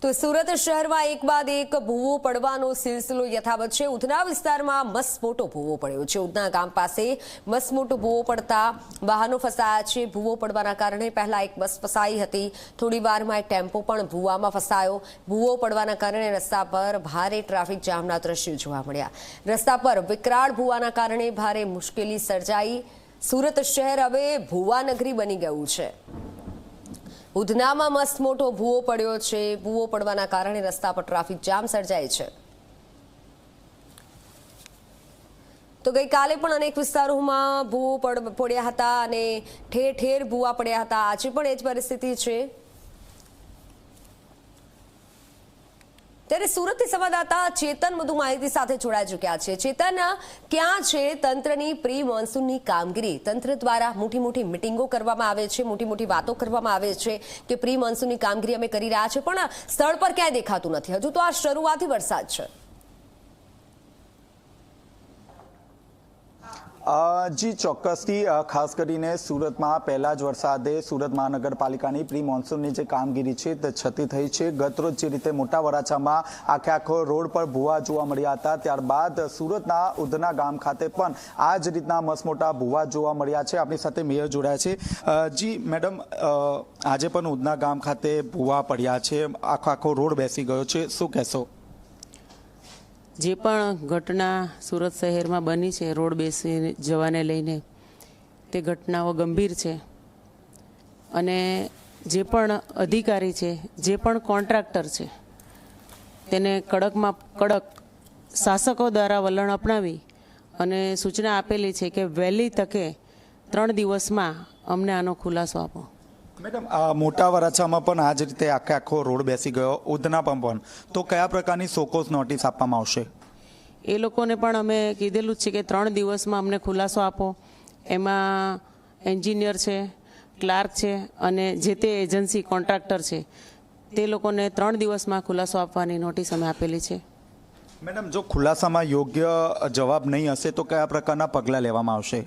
તો સુરત શહેરમાં એક બાદ એક ભૂવો પડવાનો સિલસિલો યથાવત છે। ઉધના વિસ્તારમાં મસમોટો ભૂવો પડ્યો છે। ઉધના ગામ પાસે મસમોટો ભૂવો પડતા વાહનો ફસાયા છે। ભૂવો પડવાના કારણે પહેલા એક બસ ફસાઈ હતી, થોડી વારમાં એક ટેમ્પો પણ ભૂવામાં ફસાયો। ભૂવો પડવાના કારણે રસ્તા પર ભારે ટ્રાફિક જામના દ્રશ્યો જોવા મળ્યા। રસ્તા પર વિકરાળ ભૂવાના કારણે ભારે મુશ્કેલી સર્જાઈ। સુરત શહેર હવે ભૂવા નગરી બની ગયું છે। ઉધનામાં મસમોટો ભૂવો પડ્યો છે। ભૂવો પડવાના કારણે રસ્તા પર ટ્રાફિક જામ સર્જાય છે। તો ગઈકાલે પણ અનેક વિસ્તારોમાં ભૂવો પડ્યા હતા અને ઠેર ઠેર ભૂવા પડ્યા હતા। આજે પણ એ જ પરિસ્થિતિ છે। ત્યારે સુરતથી સંવાદદાતા ચેતન વધુ માહિતી સાથે જોડાઈ ચૂક્યા છે। ચેતન, ક્યાં છે તંત્રની પ્રી મોન્સૂનની કામગીરી? તંત્ર દ્વારા મોટી મોટી મિટિંગો કરવામાં આવે છે, મોટી મોટી વાતો કરવામાં આવે છે કે પ્રી મોન્સૂનની કામગીરી અમે કરી રહ્યા છે, પણ સ્થળ પર ક્યાંય દેખાતું નથી। હજુ તો આ શરૂઆતી વરસાદ છે। જી ચોક્કસથી ખાસ કરીને સુરતમાં પહેલા જ વરસાદે સુરત મહાનગરપાલિકાની પ્રી મોન્સૂનની જે કામગીરી છે તે છતી થઈ છે। ગતરોજ જે રીતે મોટા વરાછામાં આખો રોડ પર ભૂવા જોવા મળ્યા હતા, ત્યારબાદ સુરતના ઉધના ગામ ખાતે પણ આ જ રીતના મસમોટા ભૂવા જોવા મળ્યા છે। આપણી સાથે મેયર જોડાયા છે। જી મેડમ, આજે પણ ઉધના ગામ ખાતે ભૂવા પડ્યા છે, આખો રોડ બેસી ગયો છે, શું કહેશો? જે પણ ઘટના સુરત શહેરમાં બની છે રોડ બેસી જવાને લઈને, તે ઘટનાઓ ગંભીર છે અને જે પણ અધિકારી છે, જે પણ કોન્ટ્રાક્ટર છે, તેને કડકમાં કડક શાસકો દ્વારા વલણ અપનાવી અને સૂચના આપેલી છે કે વહેલી તકે 3 દિવસમાં અમને આનો ખુલાસો આપો। મેડમ, મોટા વરાછામાં પણ આ જ રીતે આખો રોડ બેસી ગયો, ઉધના પણ, તો કયા પ્રકારની સોકોસ નોટિસ આપવામાં આવશે? એ લોકોને પણ અમે કીધેલું જ છે કે 3 દિવસમાં અમને ખુલાસો આપો। એમાં એન્જિનિયર છે, ક્લાર્ક છે અને જે તે એજન્સી કોન્ટ્રાક્ટર છે, તે લોકોને 3 દિવસમાં ખુલાસો આપવાની નોટિસ અમે આપેલી છે। મેડમ, જો ખુલાસામાં યોગ્ય જવાબ નહીં હશે તો કયા પ્રકારના પગલાં લેવામાં આવશે?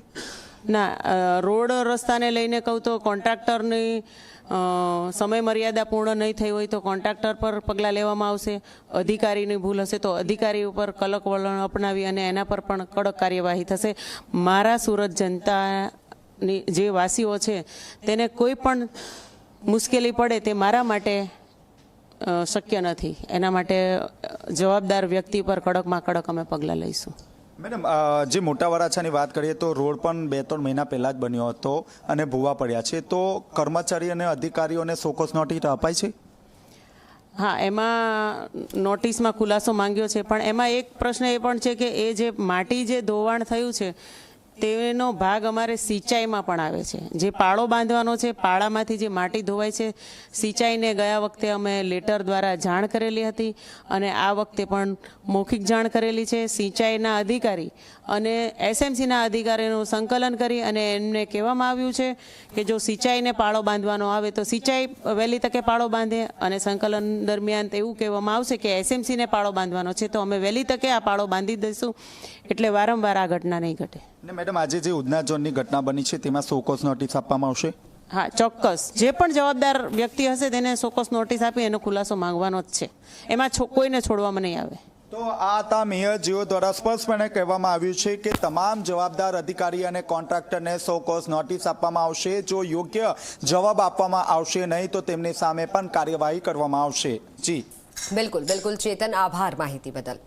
ના, રોડ રસ્તાને લઈને કહું તો કોન્ટ્રાક્ટરની સમય મર્યાદા પૂર્ણ નહીં થઈ હોય તો કોન્ટ્રાક્ટર પર પગલાં લેવામાં આવશે। અધિકારીની ભૂલ હશે તો અધિકારી ઉપર કડક વલણ અપનાવી અને એના પર પણ કડક કાર્યવાહી થશે। મારા સુરત જનતાની જે વાસીઓ છે તેને કોઈ પણ મુશ્કેલી પડે તે મારા માટે શક્ય નથી। એના માટે જવાબદાર વ્યક્તિ પર કડકમાં કડક અમે પગલાં લઈશું। મેડમ, જે મોટા વરાછાની વાત કરીએ તો રોડ પણ 2-3 મહિના પહેલાં જ બન્યો હતો અને ભૂવા પડ્યા છે, તો કર્મચારી અને અધિકારીઓને સોકોસ નોટિસ અપાઈ છે? હા, એમાં નોટિસમાં ખુલાસો માંગ્યો છે, પણ એમાં એક પ્રશ્ન એ પણ છે કે એ જે માટી જે ધોવાણ થયું છે તેનો ભાગ અમારે સિંચાઈમાં પણ આવે છે। જે પાળો બાંધવાનો છે, પાળામાંથી જે માટી ધોવાય છે, સિંચાઈને ગયા વખતે અમે લેટર દ્વારા જાણ કરેલી હતી અને આ વખતે પણ મૌખિક જાણ કરેલી છે। સિંચાઈના અધિકારી અને એસએમસીના અધિકારીનું સંકલન કરી અને એમને કહેવામાં આવ્યું છે કે જો સિંચાઈને પાળો બાંધવાનો આવે તો સિંચાઈ વહેલી તકે પાળો બાંધે અને સંકલન દરમિયાન એવું કહેવામાં આવશે કે એસએમસીને પાળો બાંધવાનો છે તો અમે વહેલી તકે આ પાળો બાંધી દઈશું, એટલે વારંવાર આ ઘટના નહીં ઘટે। ને મેડમ, આજે જે ઉધના ઝોનની ઘટના બની છે તેમાં સોકોસ નોટિસ આપવામાં આવશે? હા, ચોક્કસ। જે પણ જવાબદાર વ્યક્તિ હશે તેને સોકોસ નોટિસ આપી એનો ખુલાસો માંગવાનો જ છે। એમાં કોઈને છોડવામાં નહીં આવે। તો આ હતા મેયરજીઓ દ્વારા સ્પષ્ટપણે કહેવામાં આવ્યું છે કે તમામ જવાબદાર અધિકારી અને કોન્ટ્રાક્ટરને સોકોસ નોટિસ આપવામાં આવશે। જો યોગ્ય જવાબ આપવામાં આવશે નહીં તો તેમની સામે પણ કાર્યવાહી કરવામાં આવશે। જી બિલકુલ બિલકુલ ચેતન, આભાર માહિતી બદલ।